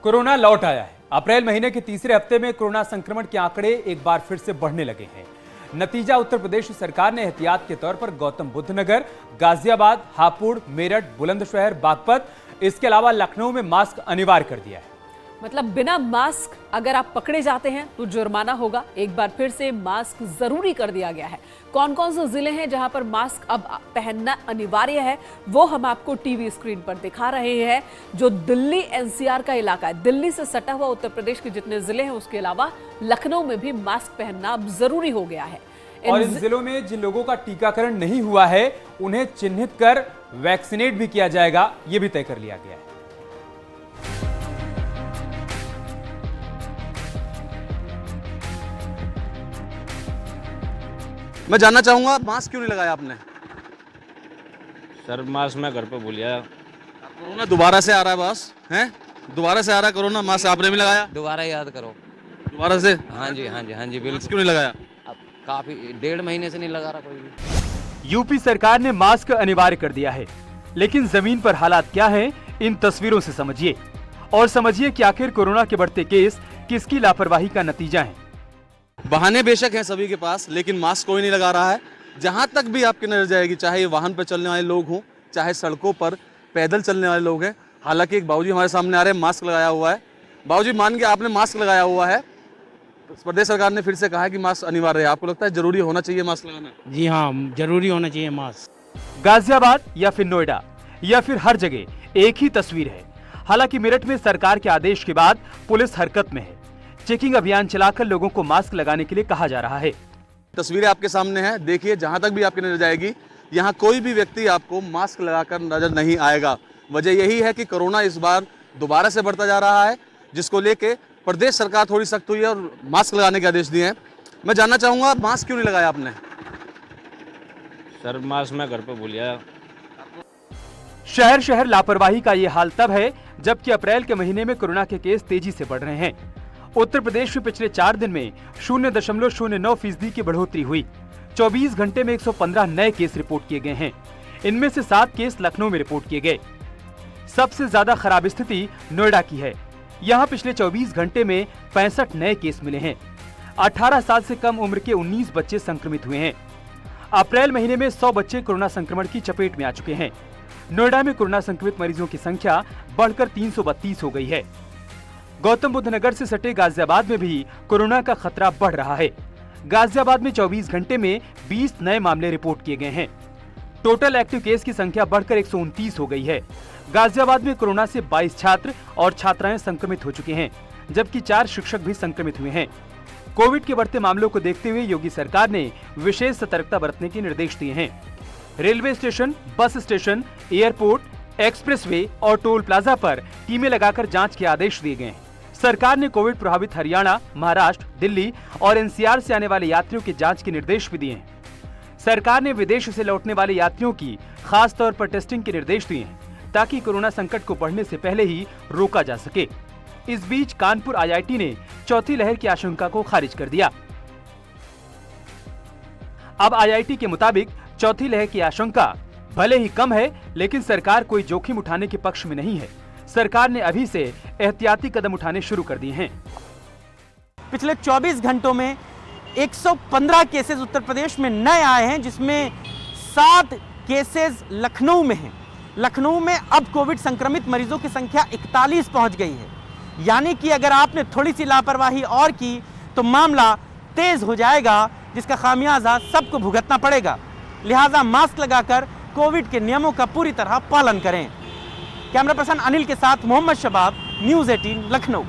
Corona लौट आया है। अप्रैल महीने के तीसरे हफ्ते में कोरोना संक्रमण के आंकड़े एक बार फिर से बढ़ने लगे हैं। नतीजा उत्तर प्रदेश सरकार ने एहतियात के तौर पर गौतम बुद्ध नगर, गाजियाबाद, हापुड़, मेरठ, बुलंदशहर, बागपत, इसके अलावा लखनऊ में मास्क अनिवार्य कर दिया है। मतलब बिना मास्क अगर आप पकड़े जाते हैं तो जुर्माना होगा। एक बार फिर से मास्क जरूरी कर दिया गया है। कौन कौन से जिले हैं जहां पर मास्क अब पहनना अनिवार्य है, वो हम आपको टीवी स्क्रीन पर दिखा रहे हैं। जो दिल्ली एनसीआर का इलाका है, दिल्ली से सटा हुआ उत्तर प्रदेश के जितने जिले हैं, उसके अलावा लखनऊ में भी मास्क पहनना अब जरूरी हो गया है। और इन जिलों में जिन लोगों का टीकाकरण नहीं हुआ है, उन्हें चिन्हित कर वैक्सीनेट भी किया जाएगा, यह भी तय कर लिया गया है। मैं जानना चाहूंगा, मास्क क्यों नहीं लगाया आपने? सर मास्क मैं घर पे भूल गया। कोरोना दोबारा से आ रहा है बस, हैं? दोबारा से आ रहा है कोरोना, मास्क आपने भी लगाया? दोबारा याद करो। दोबारा से? हाँ जी बिल्कुल। मास्क क्यों नहीं लगाया? अब काफी 1.5 महीने से नहीं लगा रहा कोई भी। यूपी सरकार ने मास्क अनिवार्य कर दिया है, लेकिन जमीन पर हालात क्या हैं, इन तस्वीरों से समझिए और समझिए कि आखिर कोरोना के बढ़ते केस किसकी लापरवाही का नतीजा है। बहाने बेशक हैं सभी के पास, लेकिन मास्क कोई नहीं लगा रहा है। जहां तक भी आपकी नजर जाएगी, चाहे ये वाहन पर चलने वाले लोग हों, चाहे सड़कों पर पैदल चलने वाले लोग हैं। हालांकि एक बाबूजी हमारे सामने आ रहे हैं, मास्क लगाया हुआ है। बाबूजी, मान के आपने मास्क लगाया हुआ है, प्रदेश सरकार ने फिर से कहा है कि मास्क अनिवार्य है। आपको लगता है जरूरी होना चाहिए मास्क लगाना? जी हाँ, जरूरी होना चाहिए मास्क। गाजियाबाद या फिर नोएडा या फिर हर जगह एक ही तस्वीर है। हालांकि मेरठ में सरकार के आदेश के बाद पुलिस हरकत में है। चेकिंग अभियान चलाकर लोगों को मास्क लगाने के लिए कहा जा रहा है। तस्वीरें आपके सामने हैं, देखिए। जहां तक भी आपकी नजर जाएगी, यहाँ कोई भी व्यक्ति आपको मास्क लगाकर नजर नहीं आएगा। वजह यही है कि कोरोना इस बार दोबारा से बढ़ता जा रहा है, जिसको लेके प्रदेश सरकार थोड़ी सख्त हुई है और मास्क लगाने के आदेश दिए हैं। मैं जानना चाहूंगा, मास्क क्यों नहीं लगाया आपने? सर मास्क मैं घर पे भूल गया। शहर शहर लापरवाही का ये हाल तब है जबकि अप्रैल के महीने में कोरोना के केस तेजी से बढ़ रहे हैं। उत्तर प्रदेश में पिछले 4 दिन में 0.09% की बढ़ोतरी हुई। 24 घंटे में 115 नए केस रिपोर्ट किए गए हैं। इनमें से 7 केस लखनऊ में रिपोर्ट किए गए। सबसे ज्यादा खराब स्थिति नोएडा की है। यहाँ पिछले 24 घंटे में 65 नए केस मिले हैं। 18 साल से कम उम्र के 19 बच्चे संक्रमित हुए हैं। अप्रैल महीने में 100 बच्चे कोरोना संक्रमण की चपेट में आ चुके हैं। नोएडा में कोरोना संक्रमित मरीजों की संख्या बढ़कर 332 हो गई है। गौतम बुद्ध नगर से सटे गाजियाबाद में भी कोरोना का खतरा बढ़ रहा है। गाजियाबाद में 24 घंटे में 20 नए मामले रिपोर्ट किए गए हैं। टोटल एक्टिव केस की संख्या बढ़कर 129 हो गई है। गाजियाबाद में कोरोना से 22 छात्र और छात्राएं संक्रमित हो चुके हैं, जबकि 4 शिक्षक भी संक्रमित हुए हैं। कोविड के बढ़ते मामलों को देखते हुए योगी सरकार ने विशेष सतर्कता बरतने के निर्देश दिए हैं। Railway station, bus station, airport, expressway और टोल प्लाजा पर टीमें लगाकर जांच के आदेश दिए गए हैं। सरकार ने कोविड प्रभावित हरियाणा, महाराष्ट्र, दिल्ली और एनसीआर से आने वाले यात्रियों की जांच के निर्देश भी दिए हैं। सरकार ने विदेश से लौटने वाले यात्रियों की खास तौर पर टेस्टिंग के निर्देश दिए हैं, ताकि कोरोना संकट को बढ़ने से पहले ही रोका जा सके। इस बीच कानपुर आईआईटी ने चौथी लहर की आशंका को खारिज कर दिया। अब आईआईटी के मुताबिक चौथी लहर की आशंका भले ही कम है, लेकिन सरकार कोई जोखिम उठाने के पक्ष में नहीं है। सरकार ने अभी से एहतियाती कदम उठाने शुरू कर दिए हैं। पिछले 24 घंटों में 115 केसेस उत्तर प्रदेश में नए आए हैं, जिसमें 7 केसेस लखनऊ में हैं। लखनऊ में अब कोविड संक्रमित मरीजों की संख्या 41 पहुंच गई है। यानी कि अगर आपने थोड़ी सी लापरवाही और की तो मामला तेज हो जाएगा, जिसका खामियाजा सबको भुगतना पड़ेगा। लिहाजा मास्क लगाकर कोविड के नियमों का पूरी तरह पालन करें। कैमरा पर्सन अनिल के साथ मोहम्मद शबाब, न्यूज़ 18 लखनऊ।